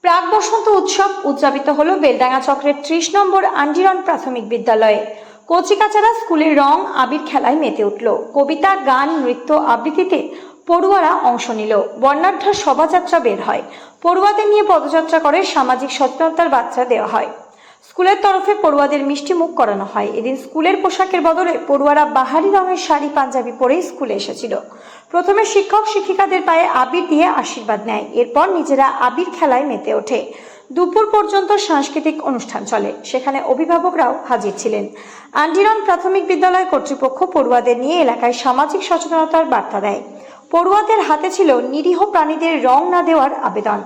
প্রাক বসন্ত উৎসব উদযাপিত হলো বেলডাঙ্গা চক্রের 30 নম্বর আন্ডিরন প্রাথমিক বিদ্যালয়ে। কচিকাচারা স্কুলের রং আবির খেলায় মেতে উঠল। কবিতা, গান, নৃত্য, আবৃত্তিতে পড়ুয়ারা অংশ নিল। বর্ণাঢ্য শোভাযাত্রা বের হয়। পড়ুয়াদের নিয়ে পদযাত্রা করে সামাজিক সচেতনতার বার্তা দেওয়া হয়। স্কুলের তরফে পড়ুয়াদের মিষ্টি মুখ করানো হয়। এদিন স্কুলের পোশাকের বদলে পড়ুয়ারা বাহারি রঙের শাড়ি পাঞ্জাবি পরেই স্কুলে এসেছিল। প্রথমে শিক্ষক শিক্ষিকাদের পায়ে আবির দিয়ে আশীর্বাদ নেয়, এরপর নিজেরা আবির খেলায় মেতে ওঠে। দুপুর পর্যন্ত সাংস্কৃতিক অনুষ্ঠান চলে, সেখানে অভিভাবকরাও হাজির ছিলেন। আন্ডিরন প্রাথমিক বিদ্যালয় কর্তৃপক্ষ পড়ুয়াদের নিয়ে এলাকায় সামাজিক সচেতনতার বার্তা দেয়। পড়ুয়াদের হাতে ছিল নিরীহ প্রাণীদের রং না দেওয়ার আবেদন।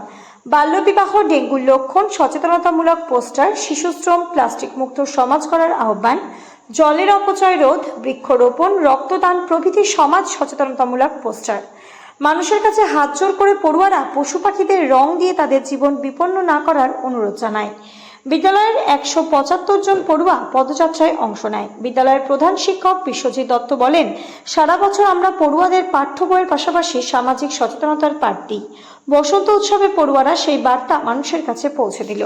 বাল্যবিবাহ, ডেঙ্গুর লক্ষণ, সচেতনতামূলক পোস্টার, শিশুশ্রম, প্লাস্টিক মুক্ত সমাজ করার আহ্বান, জলের অপচয় রোধ, বৃক্ষরোপণ, রক্তদান প্রভৃতি সমাজ সচেতনতামূলক পোস্টার। মানুষের কাছে হাত জোর করে পড়ুয়ারা পশু পাখিদের রং দিয়ে তাদের জীবন বিপন্ন না করার অনুরোধ জানায়। বিদ্যালয়ের 175 জন পড়ুয়া পদযাত্রায় অংশ নেয়। বিদ্যালয়ের প্রধান শিক্ষক বিশ্বজিৎ দত্ত বলেন, সারা বছর আমরা পড়ুয়াদের পাঠ্য বইয়ের পাশাপাশি সামাজিক সচেতনতার পাঠ দিই। বসন্ত উৎসবে পড়ুয়ারা সেই বার্তা মানুষের কাছে পৌঁছে দিল।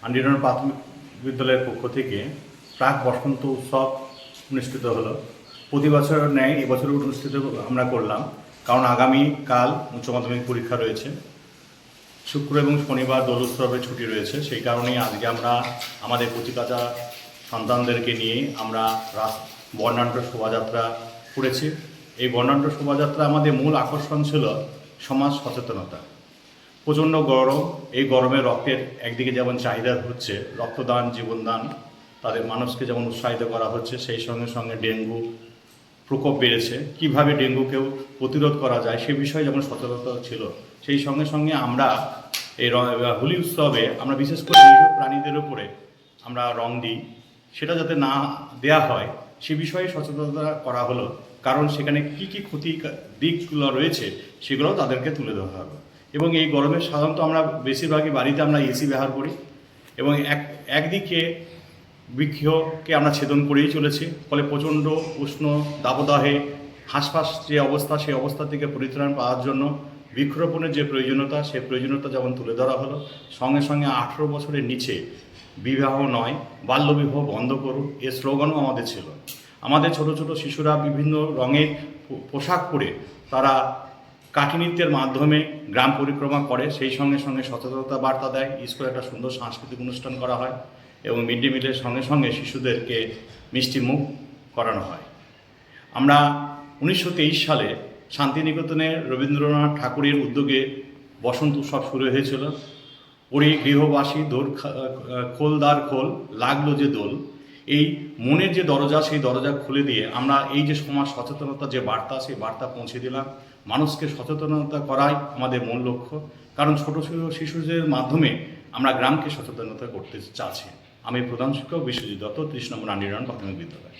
আন্ডিরন প্রাথমিক বিদ্যালয়ের পক্ষ থেকে প্রাক বসন্ত উৎসব অনুষ্ঠিত হলো। প্রতি বছর ন্যায় এবছর অনুষ্ঠিত আমরা করলাম, কারণ আগামীকাল উচ্চ মাধ্যমিক পরীক্ষা রয়েছে। শুক্র এবং শনিবার দোল উৎসবের ছুটি রয়েছে, সেই কারণেই আজকে আমরা আমাদের কচিকাঁচা সন্তানদেরকে নিয়ে আমরা বর্ণাঢ্য শোভাযাত্রা করেছি। এই বর্ণাঢ্য শোভাযাত্রা আমাদের মূল আকর্ষণ ছিল সমাজ সচেতনতা। প্রচণ্ড গরম, এই গরমে রক্তের একদিকে যেমন চাহিদা হচ্ছে, রক্তদান জীবনদান, তাদের মানুষকে যেমন উৎসাহিত করা হচ্ছে, সেই সঙ্গে সঙ্গে ডেঙ্গু প্রকোপ বেড়েছে, কিভাবে ডেঙ্গুকেও প্রতিরোধ করা যায় সে বিষয়ে যেমন সচেতনতা ছিল। সেই সঙ্গে সঙ্গে আমরা এই হোলি উৎসবে আমরা বিশেষ করে নিরীহ প্রাণীদের উপরে আমরা রং দিই, সেটা যাতে না দেয়া হয় সে বিষয়ে সচেতনতা করা হলো, কারণ সেখানে কী কী ক্ষতি দিকগুলো রয়েছে সেগুলোও তাদেরকে তুলে ধরা হবে। এবং এই গরমে সাধারণত আমরা বেশিরভাগই বাড়িতে আমরা এসি ব্যবহার করি এবং একদিকে বৃক্ষকে আমরা ছেদন করেই চলেছি, ফলে প্রচণ্ড উষ্ণ দাবদাহে হাঁসফাঁস যে অবস্থা, সেই অবস্থা থেকে পরিত্রাণ পাওয়ার জন্য বৃক্ষরোপণের যে প্রয়োজনীয়তা, সেই প্রয়োজনীয়তা যেমন তুলে ধরা হলো, সঙ্গে সঙ্গে 18 বছরের নিচে বিবাহ নয়, বাল্যবিবাহ বন্ধ করুন, এর স্লোগানও আমাদের ছিল। আমাদের ছোট ছোট শিশুরা বিভিন্ন রঙের পোশাক পরে তারা কাঠি নৃত্যের মাধ্যমে গ্রাম পরিক্রমা করে, সেই সঙ্গে সঙ্গে সচেতনতা বার্তা দেয়। স্কুলে একটা সুন্দর সাংস্কৃতিক অনুষ্ঠান করা হয় এবং মিড ডে মিলের সঙ্গে সঙ্গে শিশুদেরকে মিষ্টি মুখ করানো হয়। আমরা 1923 সালে শান্তিনিকেতনে রবীন্দ্রনাথ ঠাকুরের উদ্যোগে বসন্ত উৎসব শুরু হয়েছিল। ওরে গৃহবাসী খোলদার খোল, লাগলো যে দোল। এই মনের যে দরজা, সেই দরজা খুলে দিয়ে আমরা এই যে সমাজ সচেতনতা যে বার্তা, সেই বার্তা পৌঁছে দিলাম। মানুষকে সচেতনতা করাই আমাদের মূল লক্ষ্য, কারণ ছোট ছোট শিশুদের মাধ্যমে আমরা গ্রামকে সচেতনতা করতে চাচ্ছি। আমি প্রধান শিক্ষক বিশ্বজিৎ দত্ত, 30 নম্বর আন্ডিরন প্রাথমিক বিদ্যালয়।